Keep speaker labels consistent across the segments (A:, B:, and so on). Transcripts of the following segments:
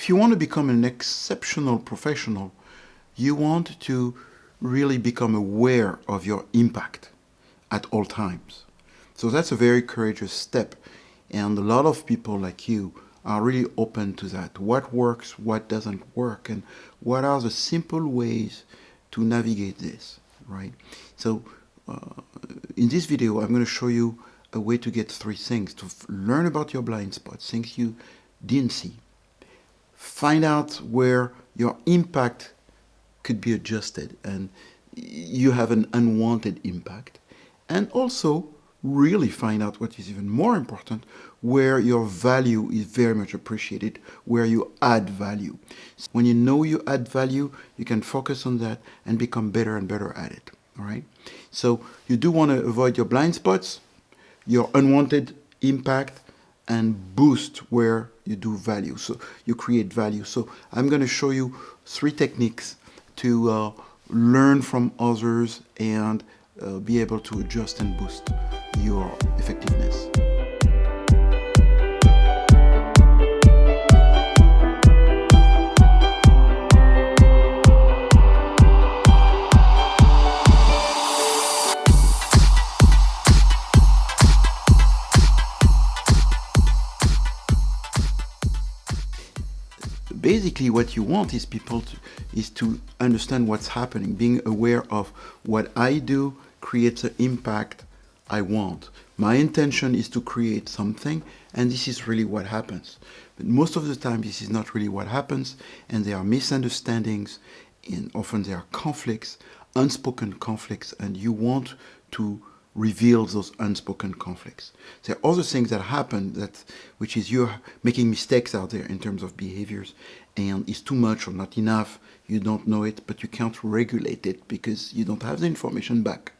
A: if you want to become an exceptional professional, you want to really become aware of your impact at all times. So that's a very courageous step. And a lot of people like you are really open to that. What works, what doesn't work, and what are the simple ways to navigate this, right? So in this video, I'm going to show you a way to get three things: to learn about your blind spots, things you didn't see, find out where your impact could be adjusted and you have an unwanted impact, and also really find out what is even more important, where your value is very much appreciated, where you add value. When you know you add value, you can focus on that and become better and better at it. All right. So you do want to avoid your blind spots, your unwanted impact, and boost where you do value. So you create value. So I'm going to show you three techniques to learn from others and be able to adjust and boost your effectiveness. Basically, what you want is is to understand what's happening, being aware of what I do creates an impact I want. My intention is to create something, and this is really what happens. But most of the time, this is not really what happens, and there are misunderstandings, and often there are conflicts, unspoken conflicts, and you want to reveal those unspoken conflicts. There are other things that happen, which is you're making mistakes out there in terms of behaviors, and it's too much or not enough. You don't know it, but you can't regulate it because you don't have the information back.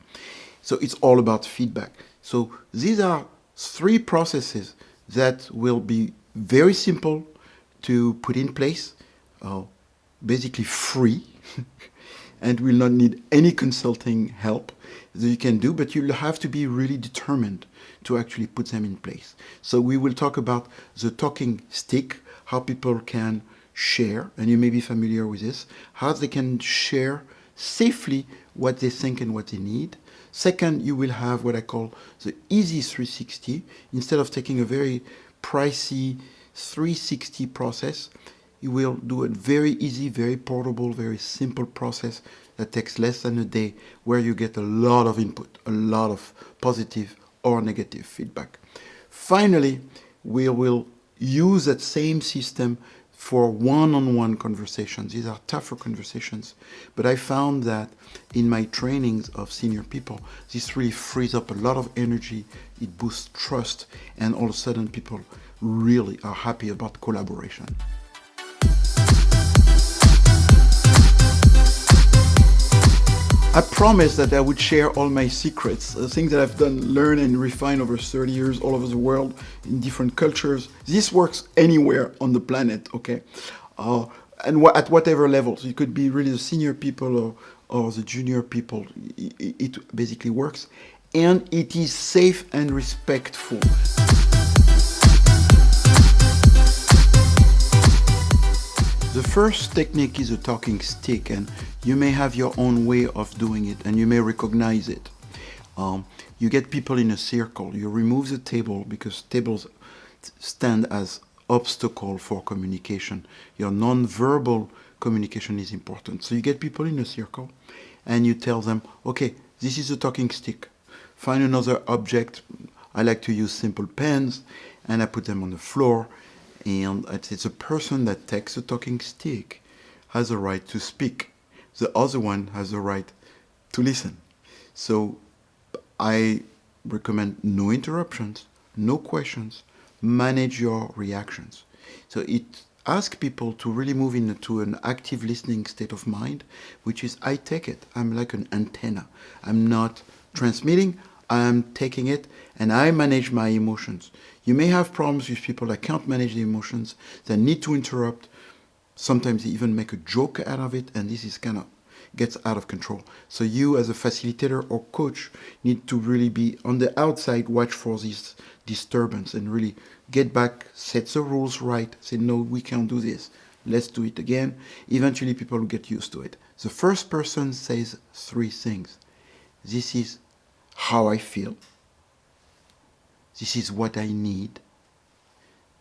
A: So it's all about feedback. So these are three processes that will be very simple to put in place, basically free, and will not need any consulting help that you can do, but you'll have to be really determined to actually put them in place. So we will talk about the talking stick, how people can share, and you may be familiar with this, how they can share safely what they think and what they need. Second, you will have what I call the easy 360. Instead of taking a very pricey 360 process, you will do a very easy, very portable, very simple process that takes less than a day, where you get a lot of input, a lot of positive or negative feedback. Finally, we will use that same system for one-on-one conversations. These are tougher conversations, but I found that in my trainings of senior people, this really frees up a lot of energy, it boosts trust, and all of a sudden people really are happy about collaboration. I promised that I would share all my secrets, things that I've done, learn and refine over 30 years all over the world in different cultures. This works anywhere on the planet, okay? And at whatever levels. It could be really the senior people or the junior people. It basically works. And it is safe and respectful. The first technique is a talking stick, and you may have your own way of doing it, and you may recognize it. You get people in a circle. You remove the table because tables stand as obstacle for communication. Your non-verbal communication is important. So you get people in a circle, and you tell them, okay, this is a talking stick. Find another object. I like to use simple pens, and I put them on the floor. And it's a person that takes a talking stick has a right to speak. The other one has the right to listen. So I recommend no interruptions, no questions, manage your reactions. So it asks people to really move into an active listening state of mind, which is I take it. I'm like an antenna. I'm not transmitting, I'm taking it, and I manage my emotions. You may have problems with people that can't manage the emotions, that need to interrupt. Sometimes they even make a joke out of it, and this is kind of gets out of control. So you as a facilitator or coach need to really be on the outside, watch for this disturbance and really get back, set the rules right, say, no, we can't do this. let's do it again. Eventually people will get used to it. The first person says three things. This is how I feel. This is what I need.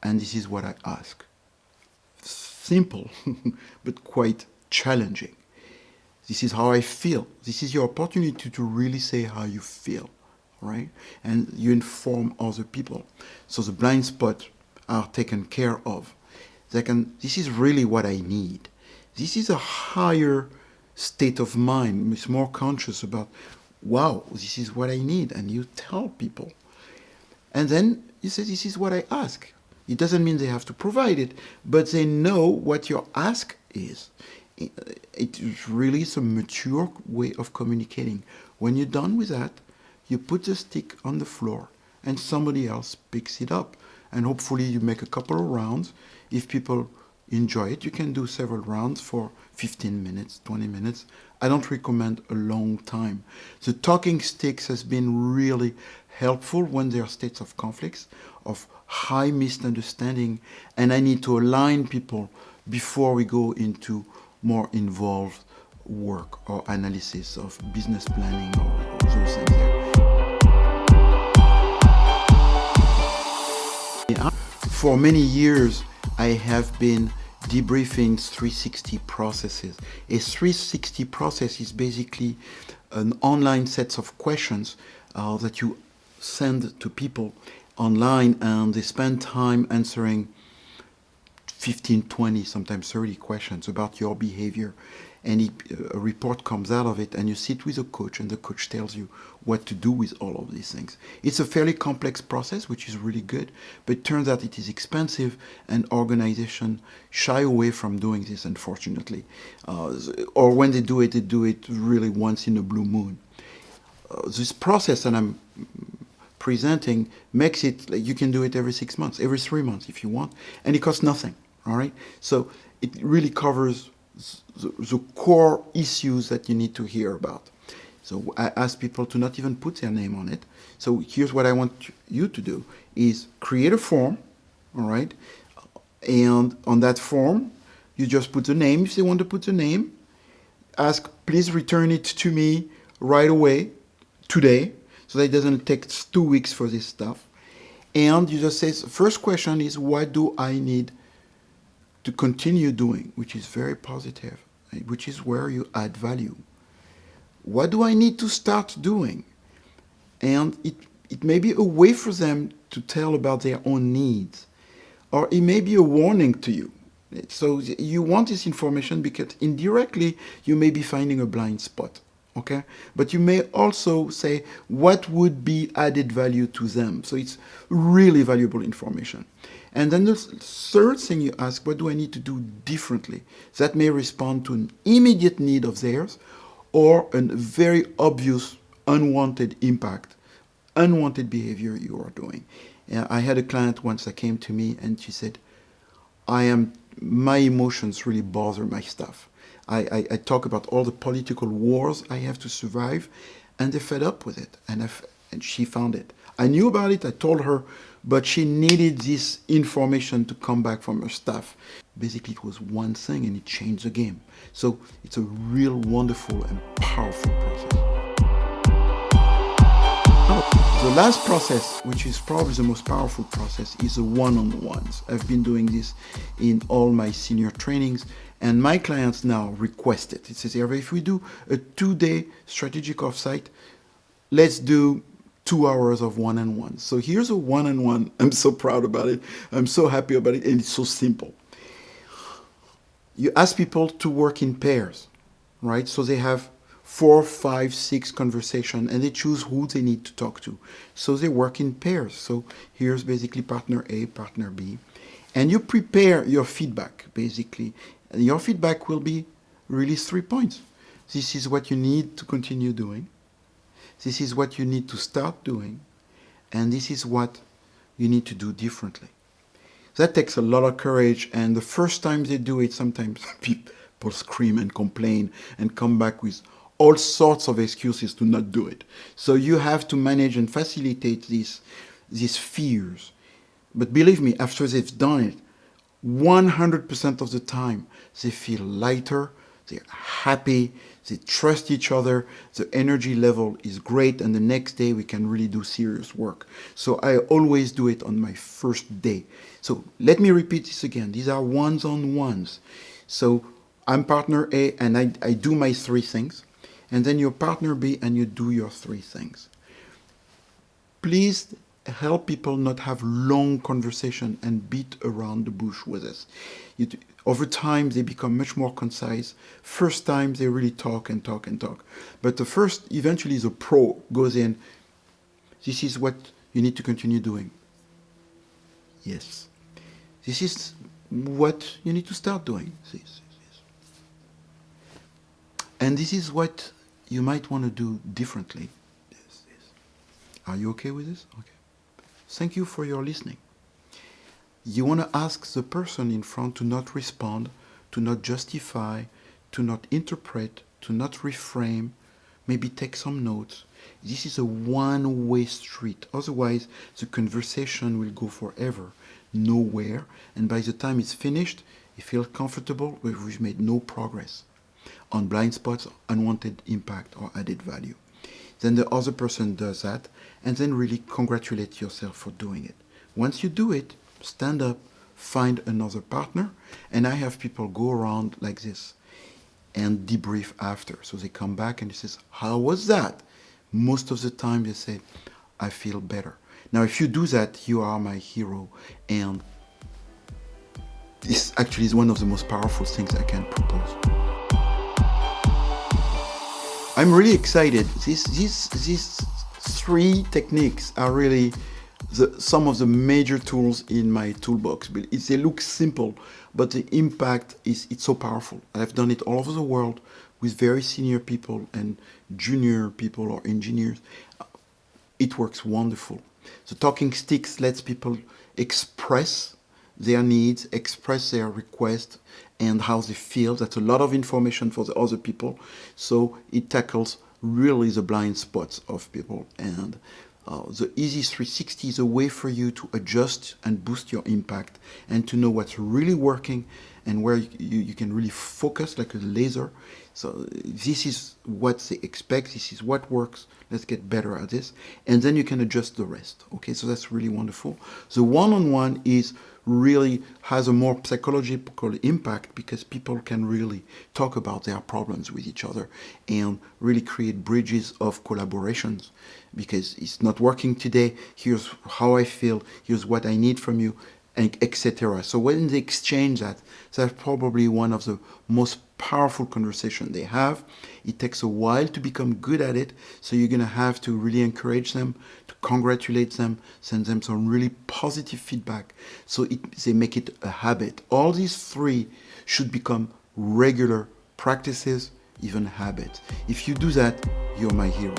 A: And this is what I ask. Simple, but quite challenging. This is how I feel. This is your opportunity to really say how you feel, right? And you inform other people. So the blind spots are taken care of. This is really what I need. This is a higher state of mind. It's more conscious about, wow, this is what I need. And you tell people. And then you say, this is what I ask. It doesn't mean they have to provide it, but they know what your ask is. It really is a mature way of communicating. When you're done with that, you put the stick on the floor and somebody else picks it up. And hopefully you make a couple of rounds. If people enjoy it, you can do several rounds for 15 minutes, 20 minutes. I don't recommend a long time. The talking sticks has been really helpful when there are states of conflicts, of high misunderstanding, and I need to align people before we go into more involved work or analysis of business planning or those things there. For many years, I have been debriefing 360 processes. A 360 process is basically an online set of questions that you send to people online, and they spend time answering 15, 20, sometimes 30 questions about your behavior. And a report comes out of it, and you sit with a coach, and the coach tells you what to do with all of these things. It's a fairly complex process, which is really good, but it turns out it is expensive, and organizations shy away from doing this, unfortunately. Or when they do it really once in a blue moon. This process that I'm presenting makes it like you can do it every 6 months, every 3 months if you want, and it costs nothing, all right? So it really covers the core issues that you need to hear about. So I ask people to not even put their name on it. So here's what I want you to do is create a form, all right? And on that form, you just put the name if they want to put the name. Ask, please return it to me right away, today, so that it doesn't take 2 weeks for this stuff. And you just say, first question is, what do I need to continue doing, which is very positive, which is where you add value. What do I need to start doing? And it may be a way for them to tell about their own needs, or it may be a warning to you. So you want this information because indirectly you may be finding a blind spot, okay? But you may also say what would be added value to them. So it's really valuable information. And then the third thing you ask, what do I need to do differently? That may respond to an immediate need of theirs or a very obvious unwanted impact, unwanted behavior you are doing. I had a client once that came to me and she said, my emotions really bother my stuff. I talk about all the political wars I have to survive, and they're fed up with it. And she found it. I knew about it, I told her, but she needed this information to come back from her staff. Basically, it was one thing and it changed the game. So it's a real wonderful and powerful process. The last process, which is probably the most powerful process, is the one-on-ones. I've been doing this in all my senior trainings, and my clients now request it. It says, Herve, if we do a 2-day strategic offsite, let's do 2 hours of one-on-one. So here's a one-on-one. I'm so proud about it. I'm so happy about it, and it's so simple. You ask people to work in pairs, right? So they have 4, 5, 6 conversations, and they choose who they need to talk to. So they work in pairs. So here's basically partner A, partner B. And you prepare your feedback, basically. And your feedback will be really 3 points. This is what you need to continue doing. This is what you need to start doing. And this is what you need to do differently. That takes a lot of courage. And the first time they do it, sometimes people scream and complain and come back with all sorts of excuses to not do it. So you have to manage and facilitate these fears. But believe me, after they've done it, 100% of the time, they feel lighter, they're happy, they trust each other, the energy level is great, and the next day we can really do serious work. So I always do it on my first day. So let me repeat this again. These are ones-on-ones. So I'm partner A and I do my 3 things, and then you're partner B and you do your 3 things. Please help people not have long conversation and beat around the bush with us. Over time, they become much more concise. First time, they really talk and talk and talk. But the first, eventually the pro goes in, this is what you need to continue doing. Yes. This is what you need to start doing. This. And this is what you might want to do differently. This. Are you okay with this? Okay. Thank you for your listening. You want to ask the person in front to not respond, to not justify, to not interpret, to not reframe, maybe take some notes. This is a one-way street. Otherwise, the conversation will go forever, nowhere, and by the time it's finished, you feel comfortable, but we've made no progress on blind spots, unwanted impact, or added value. Then the other person does that, and then really congratulate yourself for doing it. Once you do it, stand up, find another partner, and I have people go around like this and debrief after. So they come back and they say, how was that? Most of the time they say, I feel better. Now, if you do that, you are my hero, and this actually is one of the most powerful things I can propose. I'm really excited. These 3 techniques are really some of the major tools in my toolbox. They look simple, but the impact it's so powerful. I've done it all over the world with very senior people and junior people or engineers. It works wonderful. The talking sticks lets people express their needs, express their requests, and how they feel. That's a lot of information for the other people. So it tackles really the blind spots of people. And the Easy 360 is a way for you to adjust and boost your impact and to know what's really working and where you can really focus like a laser. So this is what they expect. This is what works. Let's get better at this. And then you can adjust the rest. Okay, so that's really wonderful. The one-on-one is really has a more psychological impact because people can really talk about their problems with each other and really create bridges of collaborations, because it's not working today. Here's how I feel. Here's what I need from you, etc. So when they exchange that, that's probably one of the most powerful conversations they have. It takes a while to become good at it, so you're going to have to really encourage them, to congratulate them, send them some really positive feedback, so they make it a habit. All these 3 should become regular practices, even habits. If you do that, you're my hero.